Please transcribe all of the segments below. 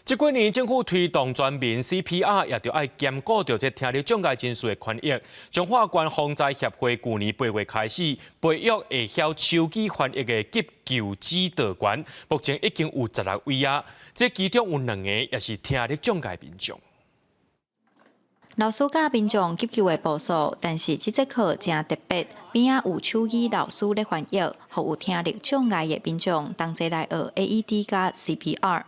这几年政府推动全民 CPR， 也着爱兼顾着这听力障碍人士的权益。中华关防灾协会去年8月开始培育会晓手机翻译的急救指导员，目前已经有16位啊。这其中有2个也是听力障碍民众。老师教民众急救的步数，但是这节课真特别，边仔有手语老师咧翻译，互有听力障碍的民众同齐来学 AED 加 CPR。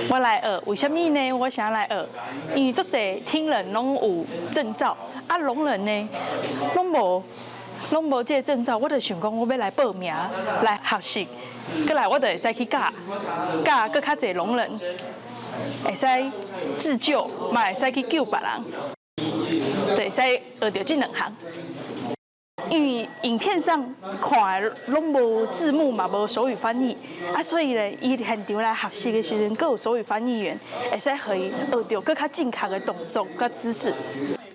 我来学，为什么呢？我想来学，因为足侪听人拢有证照，啊，聋人呢，拢无这个证照，我就想讲，我要来报名来学习，过来我就会使去教搁较侪聋人，会使自救，嘛会使去救别人，对，使学到这2项。因为影片上看的拢无字幕嘛，无手语翻译啊，所以咧，伊现场来学习的时阵，佫有手语翻译员，会使互伊学到佫较正确的动作佮姿势。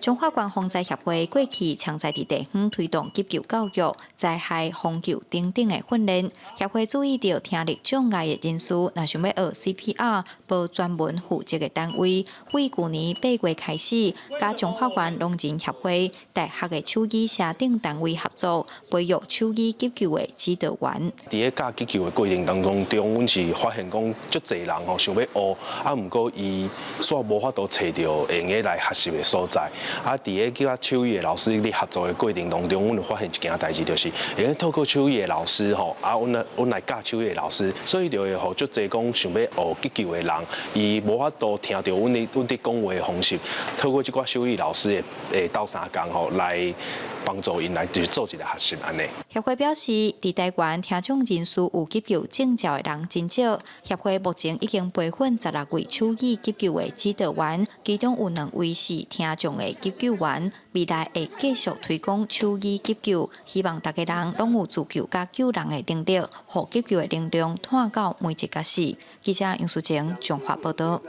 中华关防灾协会过去常在地方推动急救教育、灾害防救等等的训练。协会注意到听力障碍的人士，若想要学 CPR， 无专门负责的单位。为去年8月开始，甲中华关聋人协会、大学的手语社等单位合作，培育手语急救的指导员。伫咧教急救的过程当中，阮是发现讲，足侪人吼想要学，啊，毋过伊煞无法度找到会用来学习的所在。啊，伫咧叫手语的老师咧合作的过程当中，阮就发现一件代志，就是会透过手语的老师吼，啊，阮来教手语的老师，所以就会互足侪讲想要学急救的人，伊无法度听到阮伫讲话的方式，透过即寡手语老师的斗相共吼来帮助因来就是做一个学习安尼。协会表示，伫台湾听障人士有急救证照的人真少。协会目前已经培训16位手语急救的指导员，其中有2位是听障的急救员。未来会继续推广手语急救，希望大家人拢有自救甲救人的能力，互急救的能量探到每一角死。记者杨淑晴综合报道。